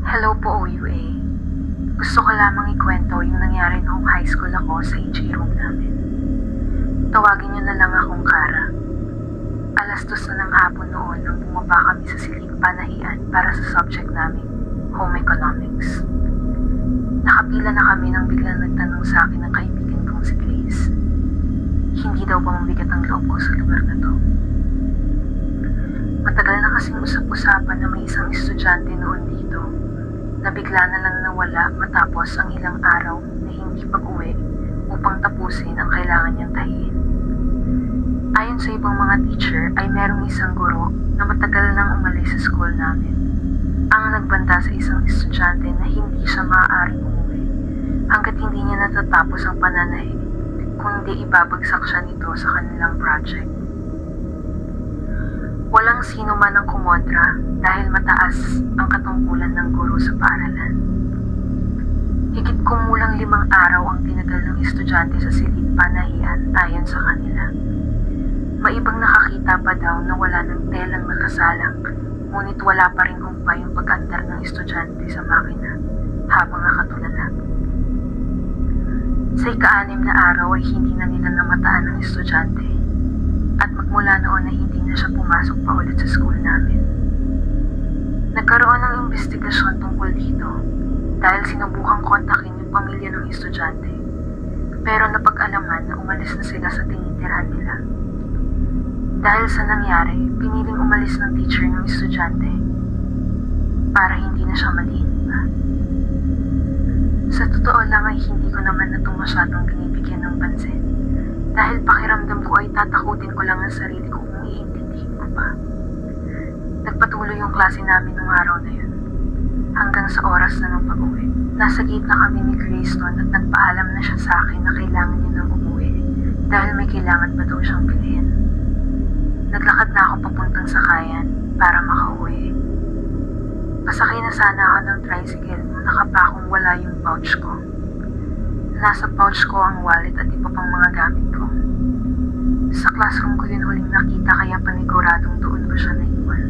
Hello po, OUA. Gusto ko lamang ikwento yung nangyari noong high school ako sa HA room namin. Tawagin niyo na lang akong Kara. 2:00 na ng hapon noon nang bumaba kami sa silid panahian para sa subject namin, Home Economics. Nakapila na kami nang biglang nagtanong sa akin ng kaibigan kong si Grace. Hindi daw ba mabigat ang loob ko sa lugar na to? Matagal na kasing usap-usapan na may isang estudyante noon dito na bigla na lang nawala matapos ang ilang araw na hindi pag-uwi upang tapusin ang kailangan niyang tahiin. Ayon sa ibang mga teacher ay merong isang guro na matagal nang umalis sa school namin ang nagbanta sa isang estudyante na hindi siya maaaring umuwi hanggat hindi niya natatapos ang pananahi kundi ibabagsak siya nito sa kanilang project. Walang sino man ang kumontra dahil mataas ang katungkulan ng guro sa paaralan. Higit kumulang 5 araw ang tinagal ng estudyante sa silid panahian ayon sa kanila. Maibang nakakita pa daw na wala ng telang nakasalang, ngunit wala pa rin humpay yung pag-andar ng estudyante sa makina habang nakatulala. Sa ika-6 na araw ay hindi na nila namataan ng estudyante at magmula noon na hindi na siya pumasok pa ulit sa school namin. Nagkaroon ng investigasyon tungkol dito dahil sinubukang kontakin yung pamilya ng estudyante pero napag-alaman na umalis na sila sa tinitirahan nila. Dahil sa nangyari, piniling umalis ng teacher ng estudyante para hindi na siya maliin pa. Sa totoo lang ay hindi ko naman na ito masyadong binibigyan ng pansin dahil pakiramdam ko ay tatakutin ko lang ang sarili ko kung iintindihin ko pa. Nagpatuloy yung klase namin nung araw na yun hanggang sa oras na ng pag-uwi. Nasa gate na kami ni Grace noon at nagpaalam na siya sa akin na kailangan niya nang umuwi dahil may kailangan pa daw siyang bilhin. Naglakad na ako papuntang sakayan para makauwi. Pasakay na sana ako ng tricycle nung nakapakong wala yung pouch ko. Nasa pouch ko ang wallet at iba pang mga gamit ko. Sa classroom ko yun huling nakita kaya paniguradong doon ko siya naiwan.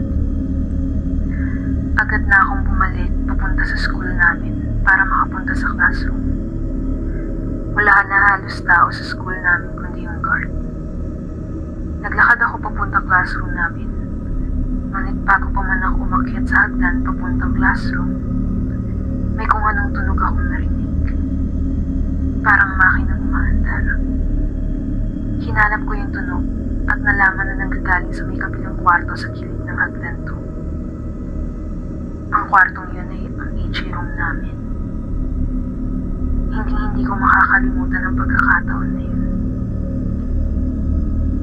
Agad na akong bumalik papunta sa school namin para makapunta sa classroom. Wala na halos tao sa school namin kundi yung guard. Naglakad ako papunta classroom namin. Ngunit bago pa man ako umakyat sa hagdan papuntang classroom, may kung anong tunog akong narinig. Parang makinang umaandar. Hinanap ko yung tunog at nalaman na nanggagaling sa may kabilang kwarto sa gilid ng hagdan to. Ang kwartong yun ay ang HA room namin. Hindi ko makakalimutan ang pagkakataon na yun.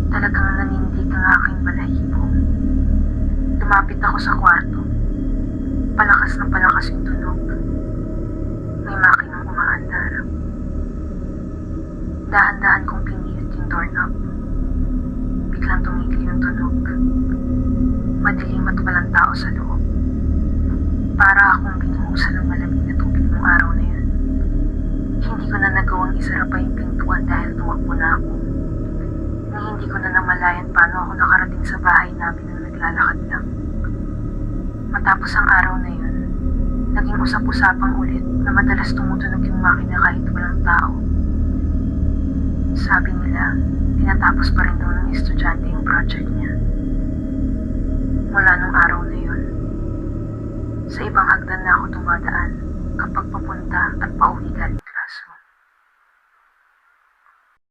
Talagang nanindig ang aking balahibo. Lumapit ako sa kwarto. Palakas ng palakas yung tunog. May makinang umaandar. Dahan-dahan kong pinihit yung doorknob. Biglang tumigil yung tunog. Madilim at walang tao sa loob. Para akong binuhusan ng malamig na tubig nung araw na yun. Hindi ko na nagawang isara pa yung pintuan dahil tumakbo na ako. Hindi ko na namalayan paano ako nakarating sa bahay namin nang naglalakad lang. Matapos ang araw na yun, naging usap-usapang ulit na madalas tumutunog yung makina kahit walang tao. Sabi nila, tinatapos pa rin daw ng estudyante yung project niya. Mula nung araw na yun, sa ibang hagdan na ako dumadaan kapag papunta at pauwi galing.